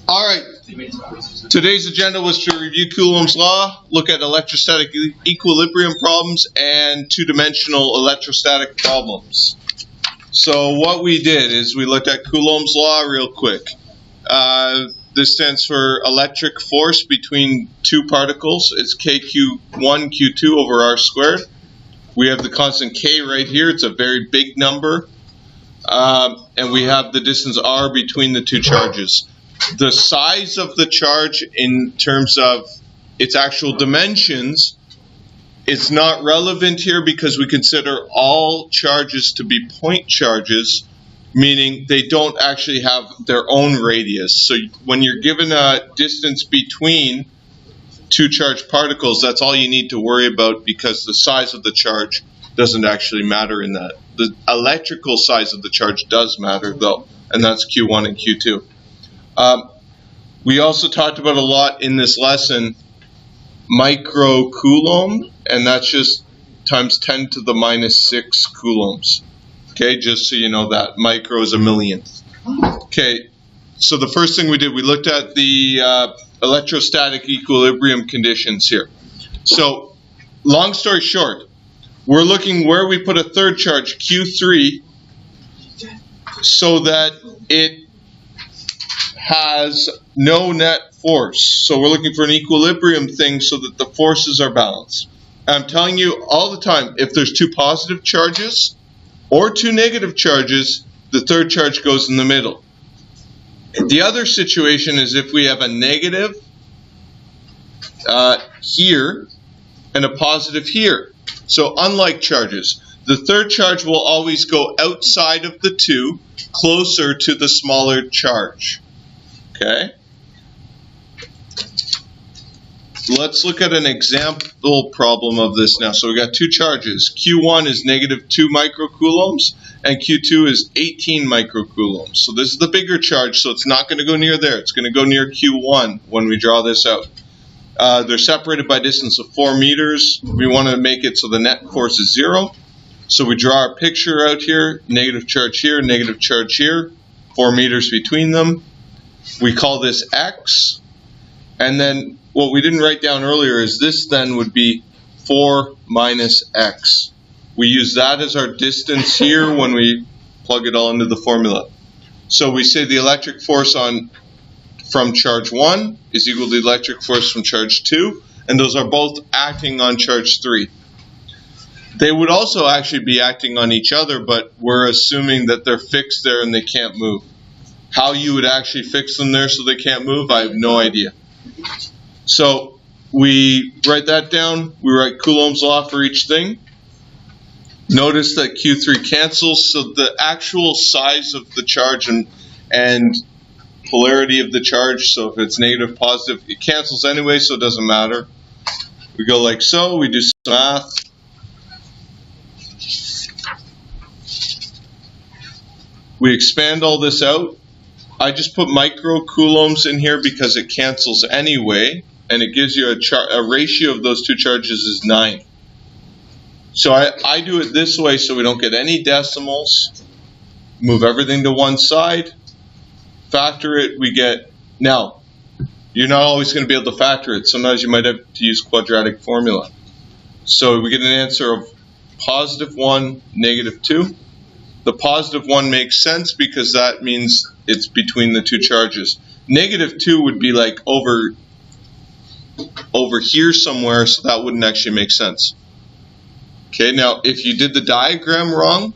All right. Today's agenda was to review Coulomb's law, look at electrostatic equilibrium problems, and two-dimensional electrostatic problems. So what we did is we looked at Coulomb's law real quick. This stands for electric force between two particles. It's KQ1, Q2 over R squared. We have the constant K right here. It's a very big number. And we have the distance R between the two charges. The size of the charge in terms of its actual dimensions is not relevant here because we consider all charges to be point charges, meaning they don't actually have their own radius. So when you're given a distance between two charged particles, that's all you need to worry about because the size of the charge doesn't actually matter in that. The electrical size of the charge does matter though, and that's Q1 and Q2. We also talked about a lot in this lesson micro Coulomb, and that's just times 10 to the minus 6 coulombs. Okay, just so you know that. Micro is a millionth. Okay, so the first thing we did, we looked at the electrostatic equilibrium conditions here. So, long story short, we're looking where we put a third charge, Q3, so that it has no net force. So we're looking for an equilibrium thing so that the forces are balanced. I'm telling you all the time, if there's two positive charges or two negative charges, the third charge goes in the middle. The other situation is if we have a negative here and a positive here. So unlike charges, the third charge will always go outside of the two, closer to the smaller charge. Okay? Let's look at an example problem of this now. So we got two charges. Q1 is negative 2 microcoulombs and Q2 is 18 microcoulombs. So this is the bigger charge, so it's not going to go near there. It's going to go near Q1 when we draw this out. They're separated by a distance of 4 meters. We want to make it so the net force is 0. So we draw our picture out here, negative charge here, 4 meters between them. We call this X, and then what we didn't write down earlier is this then would be 4 minus X. We use that as our distance here when we plug it all into the formula. So we say the electric force from charge 1 is equal to the electric force from charge 2, and those are both acting on charge 3. They would also actually be acting on each other, but we're assuming that they're fixed there and they can't move. How you would actually fix them there so they can't move, I have no idea. So we write that down. We write Coulomb's law for each thing. Notice that Q3 cancels, so the actual size of the charge and polarity of the charge, so if it's negative, positive, it cancels anyway, so it doesn't matter. We go like so, we do some math. We expand all this out. I just put microcoulombs in here because it cancels anyway, and it gives you a ratio of those two charges is 9. So I do it this way so we don't get any decimals. Move everything to one side. Factor it, we get, now, you're not always going to be able to factor it. Sometimes you might have to use quadratic formula. So we get an answer of positive 1, negative 2. The positive 1 makes sense because that means it's between the two charges. Negative 2 would be like over here somewhere, so that wouldn't actually make sense. Okay, now if you did the diagram wrong,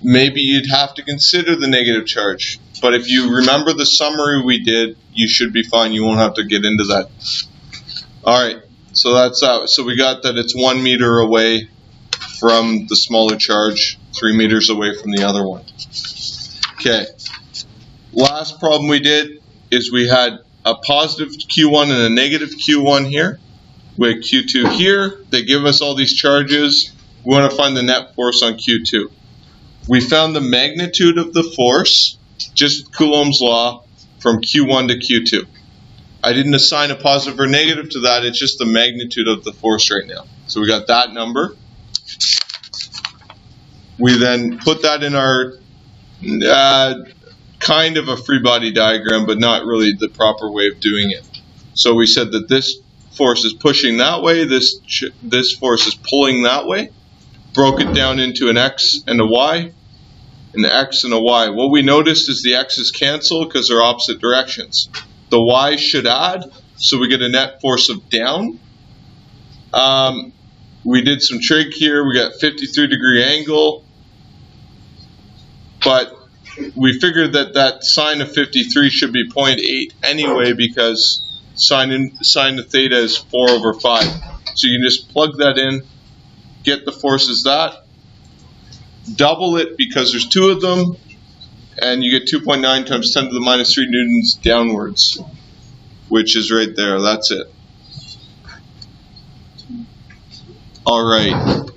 maybe you'd have to consider the negative charge. But if you remember the summary we did, you should be fine. You won't have to get into that. Alright, so that's out. So we got that it's 1 meter away from the smaller charge, 3 meters away from the other one. Okay. Last problem we did is we had a positive Q1 and a negative Q1 here. We had Q2 here. They give us all these charges. We want to find the net force on Q2. We found the magnitude of the force, just Coulomb's law, from Q1 to Q2. I didn't assign a positive or negative to that. It's just the magnitude of the force right now. So we got that number. We then put that in our kind of a free body diagram, but not really the proper way of doing it. So we said that this force is pushing that way, this force is pulling that way. Broke it down into an X and a Y, an X and a Y. What we noticed is the X's cancel because they're opposite directions. The Y should add, so we get a net force of down. We did some trig here. We got 53-degree angle, but we figured that that sine of 53 should be 0.8 anyway because sine of theta is 4 over 5. So you can just plug that in, get the force as that, double it because there's 2 of them, and you get 2.9 times 10 to the minus 3 newtons downwards, which is right there. That's it. All right.